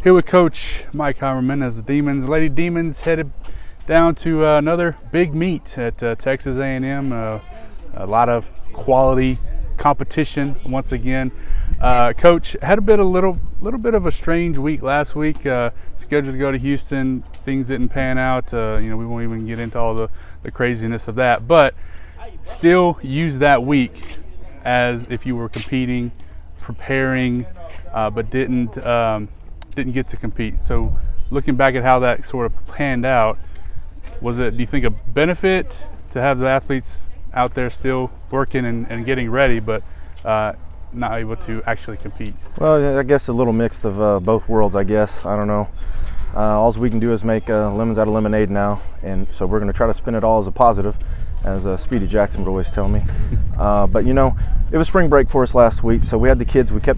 Here with Coach Mike Heimerman as the Lady Demons headed down to another big meet at Texas A&M. A lot of quality competition once again. Coach had a little bit of a strange week last week. Scheduled to go to Houston, things didn't pan out. We won't even get into all the craziness of that, but still use that week as if you were competing, preparing, but didn't get to compete. So looking back at how that sort of panned out, do you think a benefit to have the athletes out there still working and getting ready, but not able to actually compete? Well, I guess a little mixed of both worlds, I guess. I don't know. All we can do is make lemons out of lemonade now, and so we're going to try to spin it all as a positive, as Speedy Jackson would always tell me. But it was spring break for us last week, so we kept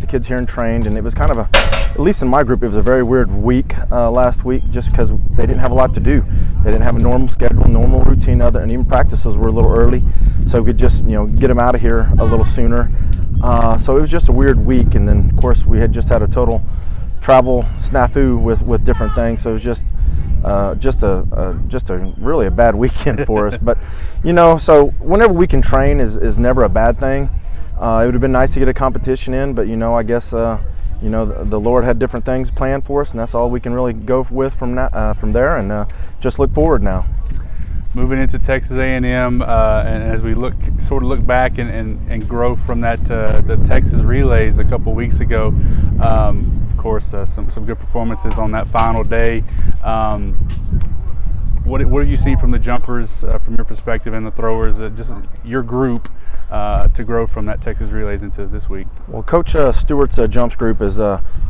the kids here and trained, and it was kind of at least in my group, it was a very weird week last week, just because they didn't have a lot to do. They didn't have a normal schedule, normal routine, and even practices were a little early, so we could just get them out of here a little sooner. So it was just a weird week, and then of course we had just had a total travel snafu with different things, so it was just a really a bad weekend for us. But so whenever we can train is never a bad thing. It would have been nice to get a competition in, but I guess the Lord had different things planned for us, and that's all we can really go with from there, and just look forward now. Moving into Texas A&M, and as we look back and grow from that the Texas relays a couple weeks ago, of course some good performances on that final day. What have you seen from the jumpers, from your perspective, and the throwers, just your group, to grow from that Texas relays into this week? Well, Coach Stewart's jumps group is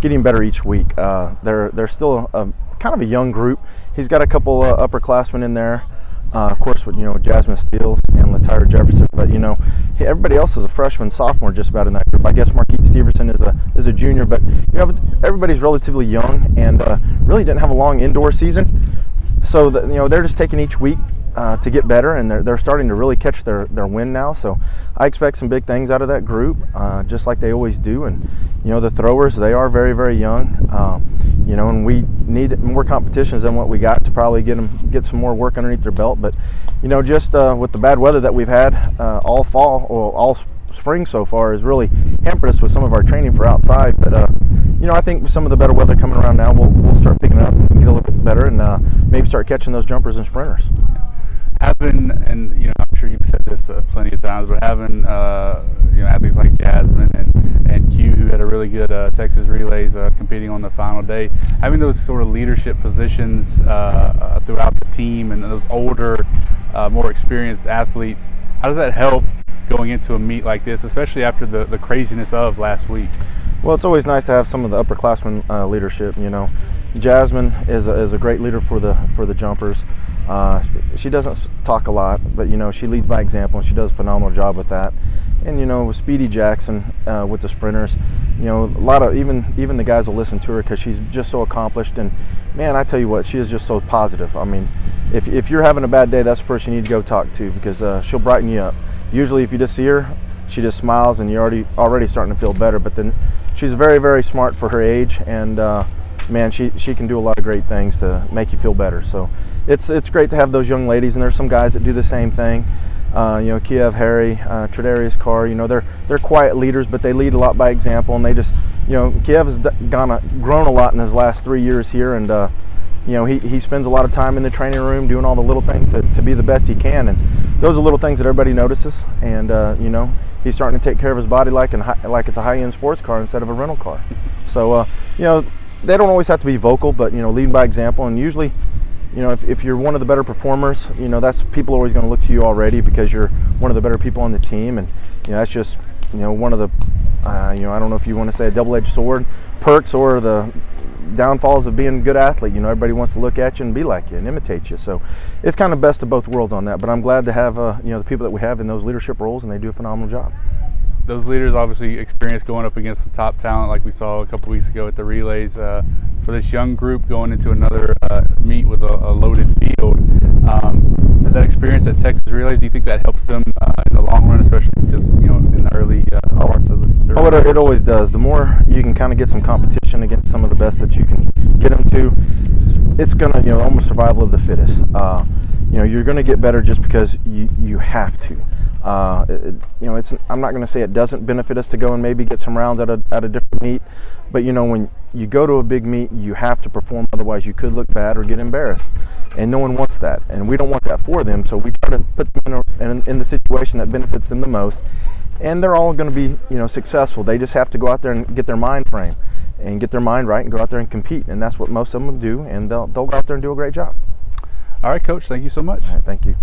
getting better each week. They're still kind of a young group. He's got a couple upperclassmen in there. Of course, with Jasmine Steele and Latyra Jefferson, but everybody else is a freshman, sophomore, just about in that group. I guess Marquise Steverson is a junior, but everybody's relatively young and really didn't have a long indoor season, so they're just taking each week to get better, and they're starting to really catch their wind now. So I expect some big things out of that group, just like they always do. And the throwers, they are very, very young, and we need more competitions than what we got to probably get some more work underneath their belt. But just with the bad weather that we've had all fall or all spring so far has really hampered us with some of our training for outside. But I think with some of the better weather coming around now, we'll start picking it up and get a little bit better, and maybe start catching those jumpers and sprinters. Having, and I'm sure you've said this plenty of times, but having athletes like Jasmine and Q, who had a really good Texas relays competing on the final day, having those sort of leadership positions throughout the team, and those older, more experienced athletes, how does that help going into a meet like this, especially after the craziness of last week? Well, it's always nice to have some of the upperclassmen leadership. Jasmine is a great leader for the jumpers. She doesn't talk a lot, but she leads by example, and she does a phenomenal job with that. And with Speedy Jackson with the sprinters, a lot of even the guys will listen to her because she's just so accomplished. And man, I tell you what, she is just so positive. I mean, if you're having a bad day, that's the person you need to go talk to, because she'll brighten you up. Usually, if you just see her, she just smiles, and you're already starting to feel better. But then she's very, very smart for her age, and man, she can do a lot of great things to make you feel better. So it's great to have those young ladies, and there's some guys that do the same thing. Kiev, Harry, Tredarius Carr, they're quiet leaders, but they lead a lot by example, and they just, Kiev has grown a lot in his last 3 years here, and he spends a lot of time in the training room doing all the little things to be the best he can, and those are little things that everybody notices. And he's starting to take care of his body like it's a high-end sports car instead of a rental car. So they don't always have to be vocal, but lead by example. And usually, if you're one of the better performers, that's people are always going to look to you already because you're one of the better people on the team. And that's just one of the I don't know if you want to say a double-edged sword, perks or the downfalls of being a good athlete. Everybody wants to look at you and be like you and imitate you. So it's kind of best of both worlds on that. But I'm glad to have the people that we have in those leadership roles, and they do a phenomenal job. Those leaders obviously experience going up against some top talent, like we saw a couple weeks ago at the relays. For this young group going into another meet with a loaded field, has that experience at Texas relays, do you think that helps them in the long run, especially just in the early parts of the? It always does. The more you can kind of get some competition against some of the best that you can get them to, it's gonna, you know, almost survival of the fittest. You know, you're gonna get better just because you have to. You know, I'm not gonna say it doesn't benefit us to go and maybe get some rounds at a different meet, but you know, when you go to a big meet, you have to perform, otherwise you could look bad or get embarrassed, and no one wants that, and we don't want that for them. So we try to put them in the situation that benefits them the most, and they're all going to be, you know, successful. They just have to go out there and get their mind frame and get their mind right and go out there and compete, and that's what most of them do, and they'll go out there and do a great job. All right, Coach, thank you so much. All right, thank you.